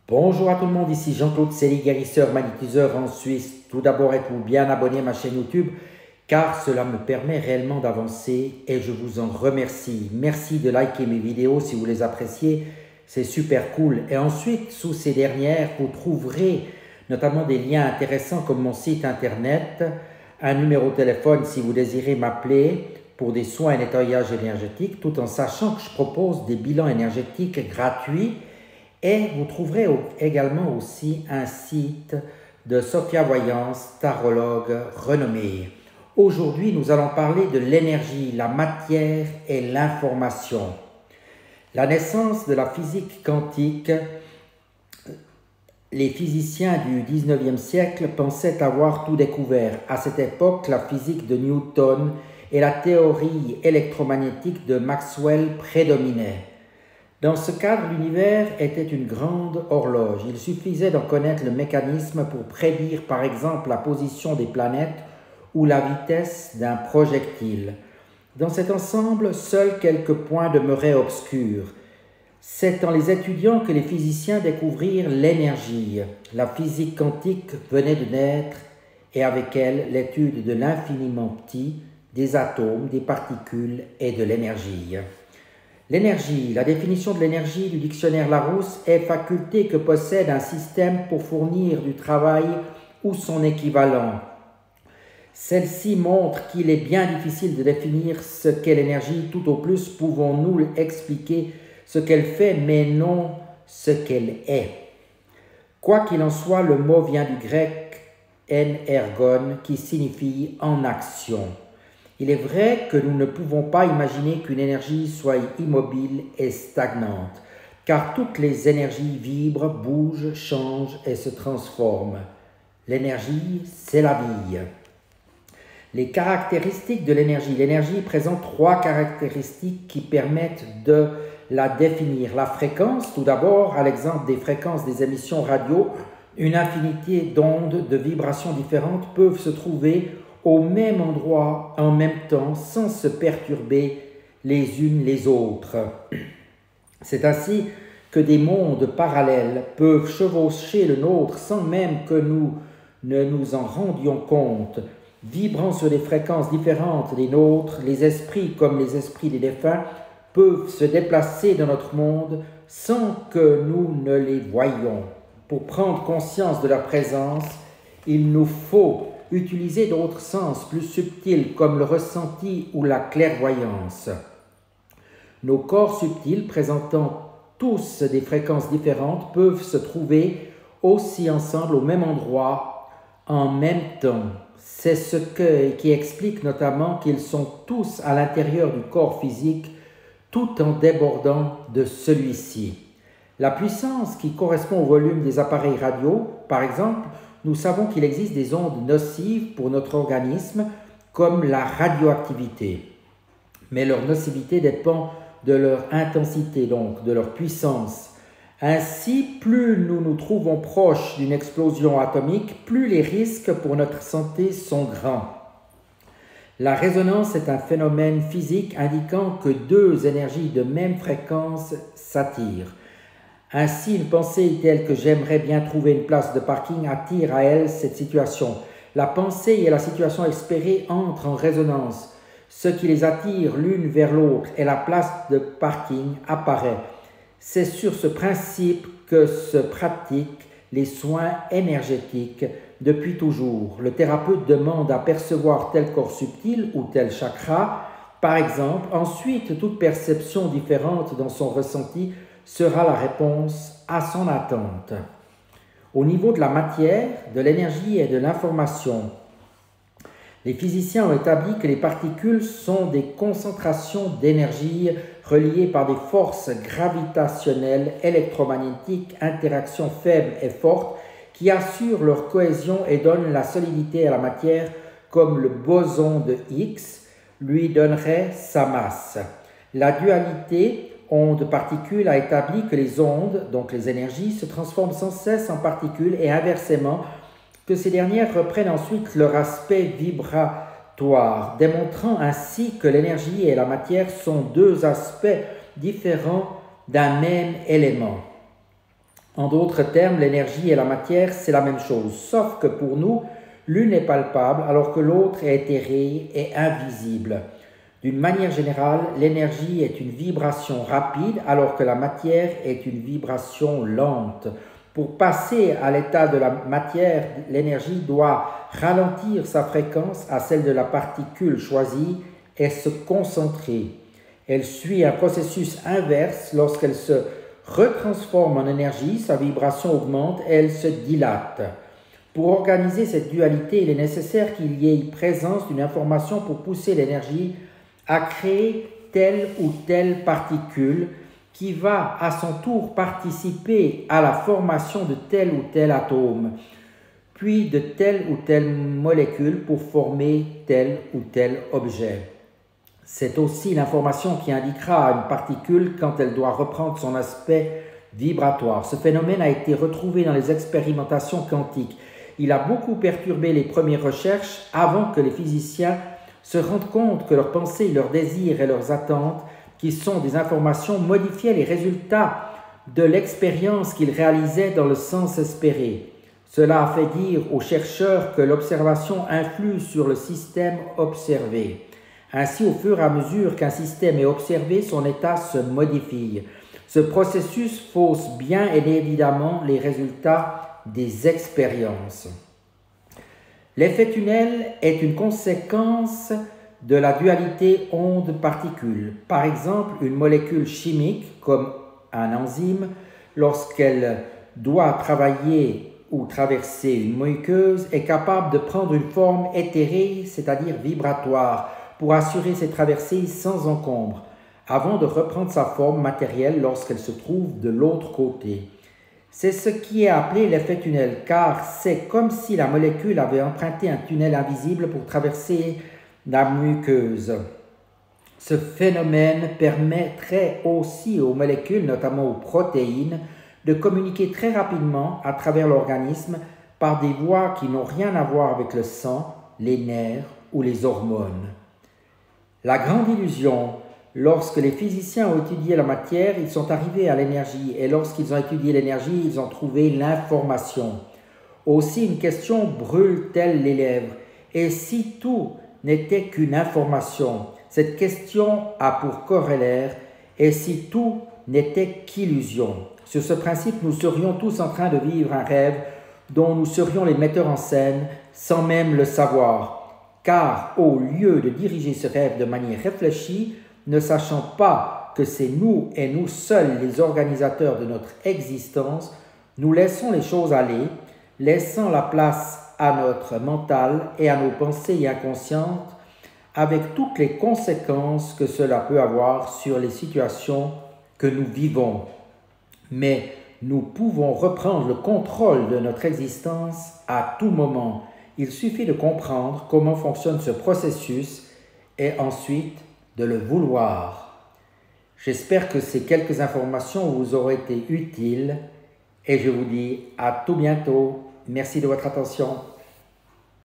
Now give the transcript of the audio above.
Bonjour à tout le monde, ici Jean-Claude Célie, guérisseur, magnétiseur en Suisse. Tout d'abord, êtes-vous bien abonné à ma chaîne YouTube car cela me permet réellement d'avancer et je vous en remercie. Merci de liker mes vidéos si vous les appréciez, c'est super cool. Et ensuite, sous ces dernières, vous trouverez notamment des liens intéressants comme mon site internet, un numéro de téléphone si vous désirez m'appeler pour des soins et nettoyage énergétique, tout en sachant que je propose des bilans énergétiques gratuits. Et vous trouverez également aussi un site de Sophia Voyance, tarologue renommée. Aujourd'hui, nous allons parler de l'énergie, la matière et l'information. La naissance de la physique quantique, les physiciens du 19e siècle pensaient avoir tout découvert. À cette époque, la physique de Newton et la théorie électromagnétique de Maxwell prédominaient. Dans ce cadre, l'univers était une grande horloge. Il suffisait d'en connaître le mécanisme pour prédire par exemple la position des planètes ou la vitesse d'un projectile. Dans cet ensemble, seuls quelques points demeuraient obscurs. C'est en les étudiant que les physiciens découvrirent l'énergie. La physique quantique venait de naître et avec elle l'étude de l'infiniment petit, des atomes, des particules et de l'énergie. L'énergie, la définition de l'énergie du dictionnaire Larousse est faculté que possède un système pour fournir du travail ou son équivalent. Celle-ci montre qu'il est bien difficile de définir ce qu'est l'énergie, tout au plus pouvons-nous expliquer ce qu'elle fait, mais non ce qu'elle est. Quoi qu'il en soit, le mot vient du grec énergon qui signifie en action. Il est vrai que nous ne pouvons pas imaginer qu'une énergie soit immobile et stagnante, car toutes les énergies vibrent, bougent, changent et se transforment. L'énergie, c'est la vie. Les caractéristiques de l'énergie. L'énergie présente trois caractéristiques qui permettent de la définir. La fréquence, tout d'abord, à l'exemple des fréquences des émissions radio, une infinité d'ondes de vibrations différentes peuvent se trouver au même endroit, en même temps, sans se perturber les unes les autres. C'est ainsi que des mondes parallèles peuvent chevaucher le nôtre sans même que nous ne nous en rendions compte. Vibrant sur des fréquences différentes des nôtres, les esprits comme les esprits des défunts peuvent se déplacer dans notre monde sans que nous ne les voyions. Pour prendre conscience de leur présence, il nous faut utiliser d'autres sens plus subtils comme le ressenti ou la clairvoyance. Nos corps subtils présentant tous des fréquences différentes peuvent se trouver aussi ensemble au même endroit en même temps. C'est ce qui explique notamment qu'ils sont tous à l'intérieur du corps physique tout en débordant de celui-ci. La puissance qui correspond au volume des appareils radio, par exemple, nous savons qu'il existe des ondes nocives pour notre organisme, comme la radioactivité. Mais leur nocivité dépend de leur intensité, donc de leur puissance. Ainsi, plus nous nous trouvons proches d'une explosion atomique, plus les risques pour notre santé sont grands. La résonance est un phénomène physique indiquant que deux énergies de même fréquence s'attirent. Ainsi, une pensée telle que j'aimerais bien trouver une place de parking attire à elle cette situation. La pensée et la situation espérée entrent en résonance. Ce qui les attire l'une vers l'autre et la place de parking apparaît. C'est sur ce principe que se pratiquent les soins énergétiques depuis toujours. Le thérapeute demande à percevoir tel corps subtil ou tel chakra, par exemple. Ensuite, toute perception différente dans son ressenti sera la réponse à son attente. Au niveau de la matière, de l'énergie et de l'information, les physiciens ont établi que les particules sont des concentrations d'énergie reliées par des forces gravitationnelles, électromagnétiques, interactions faibles et fortes qui assurent leur cohésion et donnent la solidité à la matière, comme le boson de Higgs lui donnerait sa masse. La dualité ondes-particules a établi que les ondes, donc les énergies, se transforment sans cesse en particules et inversement, que ces dernières reprennent ensuite leur aspect vibratoire, démontrant ainsi que l'énergie et la matière sont deux aspects différents d'un même élément. En d'autres termes, l'énergie et la matière, c'est la même chose, sauf que pour nous, l'une est palpable alors que l'autre est éthérée et invisible. D'une manière générale, l'énergie est une vibration rapide alors que la matière est une vibration lente. Pour passer à l'état de la matière, l'énergie doit ralentir sa fréquence à celle de la particule choisie et se concentrer. Elle suit un processus inverse lorsqu'elle se retransforme en énergie, sa vibration augmente et elle se dilate. Pour organiser cette dualité, il est nécessaire qu'il y ait présence d'une information pour pousser l'énergie à créer telle ou telle particule qui va à son tour participer à la formation de tel ou tel atome, puis de telle ou telle molécule pour former tel ou tel objet. C'est aussi l'information qui indiquera à une particule quand elle doit reprendre son aspect vibratoire. Ce phénomène a été retrouvé dans les expérimentations quantiques. Il a beaucoup perturbé les premières recherches avant que les physiciens se rendent compte que leurs pensées, leurs désirs et leurs attentes, qui sont des informations, modifiaient les résultats de l'expérience qu'ils réalisaient dans le sens espéré. Cela a fait dire aux chercheurs que l'observation influe sur le système observé. Ainsi, au fur et à mesure qu'un système est observé, son état se modifie. Ce processus fausse bien et évidemment les résultats des expériences. L'effet tunnel est une conséquence de la dualité onde-particule. Par exemple, une molécule chimique, comme un enzyme, lorsqu'elle doit travailler ou traverser une muqueuse, est capable de prendre une forme éthérée, c'est-à-dire vibratoire, pour assurer ses traversées sans encombre, avant de reprendre sa forme matérielle lorsqu'elle se trouve de l'autre côté. C'est ce qui est appelé l'effet tunnel, car c'est comme si la molécule avait emprunté un tunnel invisible pour traverser la muqueuse. Ce phénomène permettrait aussi aux molécules, notamment aux protéines, de communiquer très rapidement à travers l'organisme par des voies qui n'ont rien à voir avec le sang, les nerfs ou les hormones. La grande illusion. Lorsque les physiciens ont étudié la matière, ils sont arrivés à l'énergie, et lorsqu'ils ont étudié l'énergie, ils ont trouvé l'information. Aussi, une question brûle-t-elle les lèvres? Et si tout n'était qu'une information? Cette question a pour corollaire, et si tout n'était qu'illusion? Sur ce principe, nous serions tous en train de vivre un rêve dont nous serions les metteurs en scène sans même le savoir. Car au lieu de diriger ce rêve de manière réfléchie, ne sachant pas que c'est nous et nous seuls les organisateurs de notre existence, nous laissons les choses aller, laissant la place à notre mental et à nos pensées inconscientes, avec toutes les conséquences que cela peut avoir sur les situations que nous vivons. Mais nous pouvons reprendre le contrôle de notre existence à tout moment. Il suffit de comprendre comment fonctionne ce processus et ensuite de le vouloir. J'espère que ces quelques informations vous auront été utiles et je vous dis à tout bientôt. Merci de votre attention.